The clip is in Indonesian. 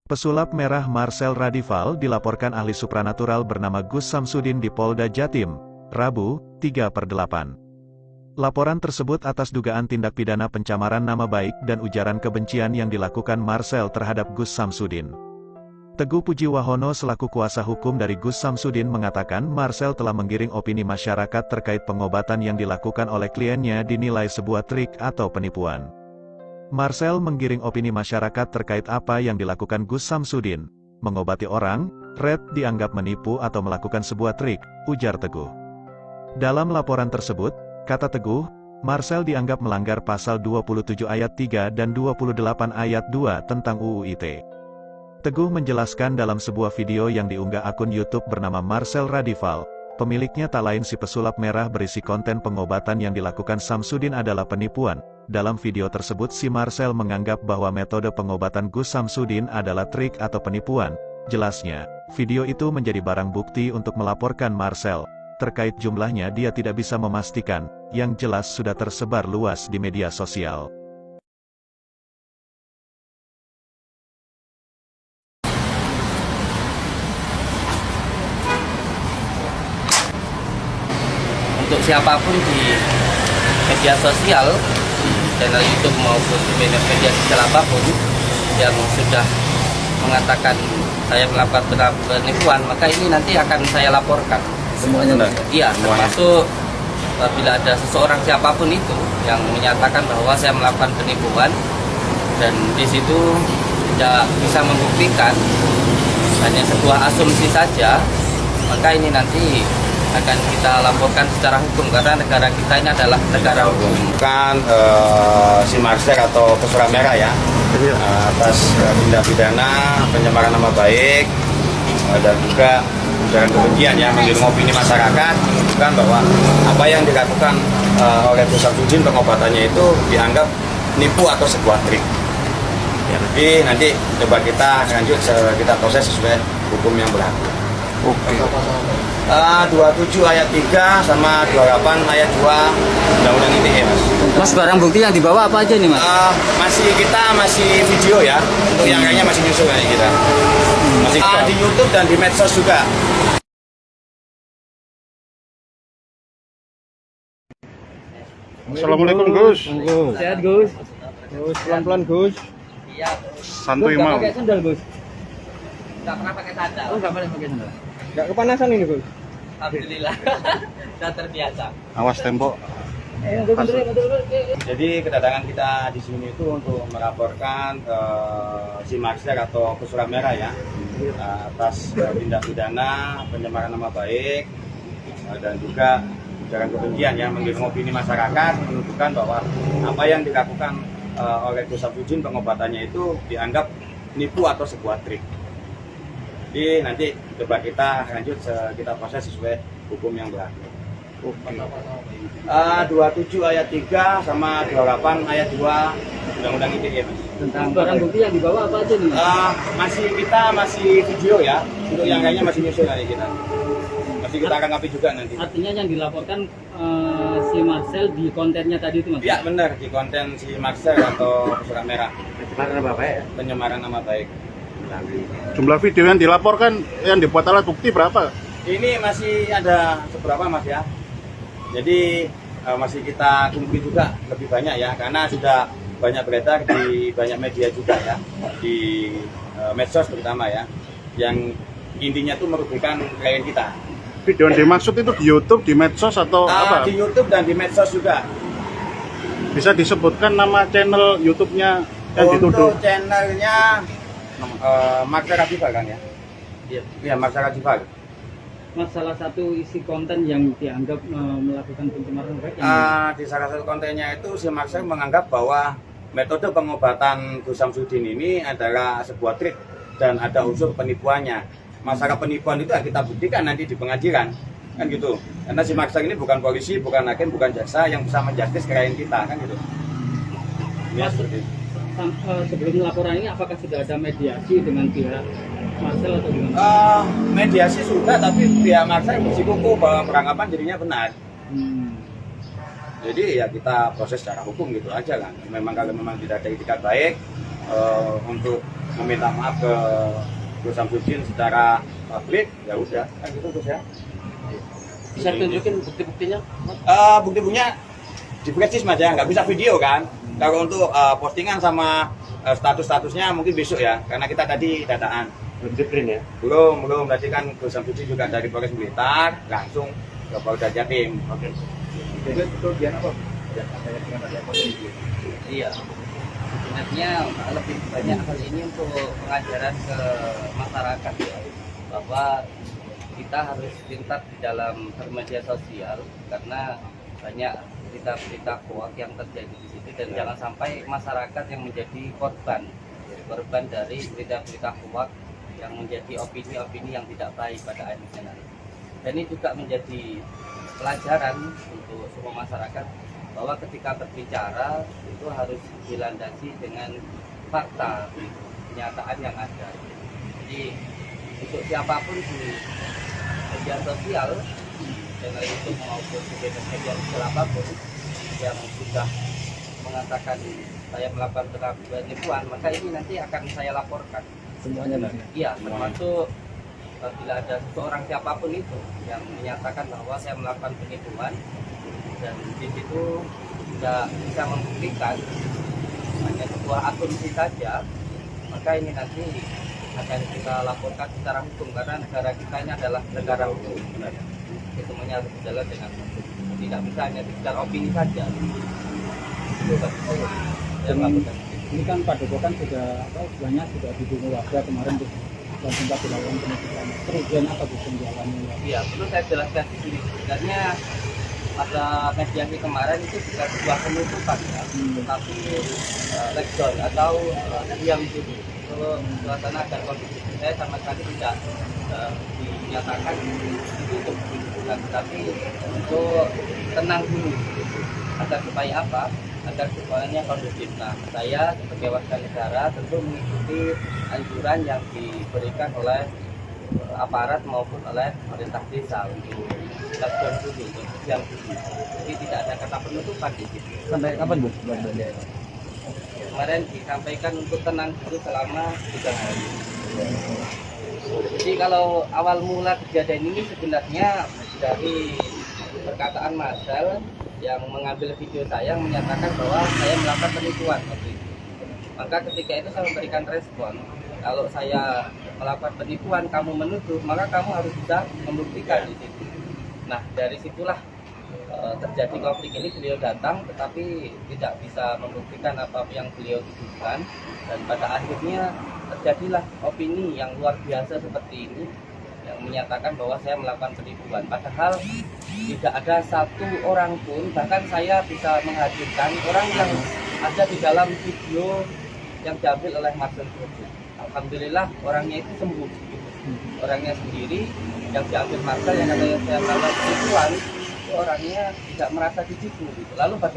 Pesulap merah Marcel Radival dilaporkan ahli supranatural bernama Gus Samsudin di Polda Jatim, Rabu, 3/8. Laporan tersebut atas dugaan tindak pidana pencemaran nama baik dan ujaran kebencian yang dilakukan Marcel terhadap Gus Samsudin. Teguh Pujiwahono selaku kuasa hukum dari Gus Samsudin mengatakan Marcel telah menggiring opini masyarakat terkait pengobatan yang dilakukan oleh kliennya dinilai sebuah trik atau penipuan. Marcel menggiring opini masyarakat terkait apa yang dilakukan Gus Samsudin, mengobati orang, Red dianggap menipu atau melakukan sebuah trik, ujar Teguh. Dalam laporan tersebut, kata Teguh, Marcel dianggap melanggar pasal 27 ayat 3 dan 28 ayat 2 tentang UU ITE. Teguh menjelaskan dalam sebuah video yang diunggah akun YouTube bernama Marcel Radival, pemiliknya tak lain si pesulap merah berisi konten pengobatan yang dilakukan Samsudin adalah penipuan. Dalam video tersebut si Marcel menganggap bahwa metode pengobatan Gus Samsudin adalah trik atau penipuan. Jelasnya, video itu menjadi barang bukti untuk melaporkan Marcel. Terkait jumlahnya dia tidak bisa memastikan, yang jelas sudah tersebar luas di media sosial. Untuk siapapun di media sosial, channel YouTube maupun di media sosial apapun yang sudah mengatakan saya melakukan penipuan, maka ini nanti akan saya laporkan semuanya. Iya, termasuk apabila ada seseorang siapapun itu yang menyatakan bahwa saya melakukan penipuan dan di situ tidak bisa membuktikan, hanya sebuah asumsi saja, maka ini nanti akan kita laporkan secara hukum karena negara kita ini adalah negara hukum. Bukan si Marcel atau pesulap merah ya, atas tindak pidana pencemaran nama baik dan juga ujaran kebencian yang menggiring opini masyarakat, menunjukkan bahwa apa yang dilakukan oleh Gus Samsudin pengobatannya itu dianggap nipu atau sebuah trik. Ya, nanti coba kita lanjut, kita proses sesuai hukum yang berlaku. 27 ayat 3 sama 28 ayat 2 Undang-Undang ITE, Mas. Mas, barang bukti yang dibawa apa aja nih, Mas? Masih video ya. Untuk yang lainnya masih nyusul kayak kita. Masih di YouTube dan di medsos juga. Assalamualaikum Gus. Sehat Gus. Gus, pelan-pelan Gus. Iya. Santuy mau. Pakai sandal Gus. Nggak pernah pakai sandal. Oh, nggak pernah pakai sandal. Nggak kepanasan ini Gus? Alhamdulillah. Sudah terbiasa. Awas tembok. Jadi kedatangan kita di sini itu untuk melaporkan si Marcel atau pesulap merah ya, atas tindak pidana pencemaran nama baik dan juga ujaran kebencian yang menggiring opini masyarakat, menunjukkan bahwa apa yang dilakukan oleh Gus Samsudin pengobatannya itu dianggap nipu atau sebuah trik. Jadi nanti coba kita lanjut, kita proses sesuai hukum yang berlaku. 27 ayat 3 sama 28 ayat 2 Undang-Undang ITE, Mas. Tentang barang bukti yang dibawa apa aja nih, Mas? Masih video ya. Untuk yang lainnya masih nyusul nanti kita. Masih kita akan ngapi juga nanti. Artinya yang dilaporkan si Marcel di kontennya tadi itu, Mas? Iya benar, di konten si Marcel atau pesulap merah. Pencemaran nama baik. Pencemaran nama baik. Jumlah video yang dilaporkan yang dibuat alat bukti berapa? Ini masih ada seberapa, Mas ya. Jadi masih kita kumpulin juga lebih banyak ya, karena sudah banyak beredar di banyak media juga ya, di medsos terutama ya, yang intinya tuh merugikan klien kita. Video yang dimaksud itu di YouTube, di medsos atau apa? Di YouTube dan di medsos juga. Bisa disebutkan nama channel YouTube-nya yang dituduh? Untuk channelnya Marcel Radival kan ya? Iya, Marcel Radival. Mas, salah satu isi konten yang dianggap melakukan pencemaran baik di salah satu kontennya itu si Marcel menganggap bahwa metode pengobatan Gus Samsudin ini adalah sebuah trik dan ada unsur penipuannya. Masalah penipuan itu kita buktikan nanti di pengadilan, kan gitu. Karena si Marcel ini bukan polisi, bukan hakim, bukan jaksa yang bisa menjustis klien kita, kan gitu. Mas, sebelum laporan ini apakah sudah ada mediasi dengan pihak Marcel atau gimana? Mediasi sudah, tapi pihak Marcel bersikukuh bahwa perangkapan jadinya benar. Jadi ya kita proses secara hukum gitu aja kan. Memang kalau memang tidak ada itikat baik, untuk meminta maaf ke Gus Samsudin secara publik, ya udah kan gitu Gus ya. Bisa tunjukin bukti-buktinya? Bukti-buktinya di presis Mas ya, nggak bisa video kan. Kalau untuk postingan sama status-statusnya mungkin besok ya, karena kita tadi dataan. Belum di print ya? Belum. Berarti kan Gus Samsudin juga dari Polres Blitar langsung ke Polda Jatim. Oke. Itu dia apa? Iya. Sebenarnya lebih banyak hal ini untuk pengajaran ke masyarakat ya, bahwa kita harus pintar di dalam bermedia sosial karena banyak berita-berita hoax yang terjadi di situ, dan jangan sampai masyarakat yang menjadi korban dari berita-berita hoax yang menjadi opini-opini yang tidak baik pada akhirnya nanti. Dan ini juga menjadi pelajaran untuk semua masyarakat bahwa ketika berbicara itu harus dilandasi dengan fakta, kenyataan yang ada. Jadi untuk siapapun di media sosial, channel YouTube maupun di media sosial apapun yang sudah mengatakan saya melakukan penipuan, maka ini nanti akan saya laporkan semuanya. Iya, termasuk bila ada seseorang siapapun itu yang menyatakan bahwa saya melakukan penipuan dan di situ tidak bisa membuktikan, hanya sebuah asumsi saja, maka ini nanti akan kita laporkan secara hukum, karena negara kita ini adalah negara hukum. Semuanya harus berjalan dengan hukum, tidak bisa hanya sekedar opini saja. Itu yang lakukan. Ini kan Pak Joko kan sudah istilahnya sudah didukung warga kemarin dan sempat dilakukan penelitian. Kerugian apa yang dialami? Iya, perlu saya jelaskan di sini. Sebenarnya pada mediasi kemarin itu juga sebuah penutupan ya, tetapi lockdown atau diam dulu. Kalau suasana dan kondisi saya sama sekali tidak dinyatakan ditutup, tapi untuk tenang dulu. Agar supaya apa? Agar semuanya kondusif. Nah, saya sebagai warga negara tentu mengikuti anjuran yang diberikan oleh aparat maupun oleh pemerintah desa untuk lockdown dulu, untuk diam dulu. Jadi tidak ada kata penutupan di situ. Sampai kapan Bu? Kemarin disampaikan untuk tenang dulu selama 3 hari. Jadi kalau awal mula kejadian ini sebenarnya dari perkataan Marcel yang mengambil video saya menyatakan bahwa saya melakukan penipuan waktu itu. Maka ketika itu saya memberikan respon, kalau saya melakukan penipuan kamu menuduh, maka kamu harus bisa membuktikan di situ. Nah, dari situlah terjadi konflik ini. Beliau datang tetapi tidak bisa membuktikan apa yang beliau tuduhkan, dan pada akhirnya terjadilah opini yang luar biasa seperti ini yang menyatakan bahwa saya melakukan penipuan, padahal tidak ada satu orang pun, bahkan saya bisa menghadirkan orang yang ada di dalam video yang diambil oleh Marcel tersebut. Alhamdulillah orangnya itu sembuh, orangnya sendiri yang diambil Marcel yang katanya saya melakukan penipuan, orangnya tidak merasa ditipu. Lalu bagaimana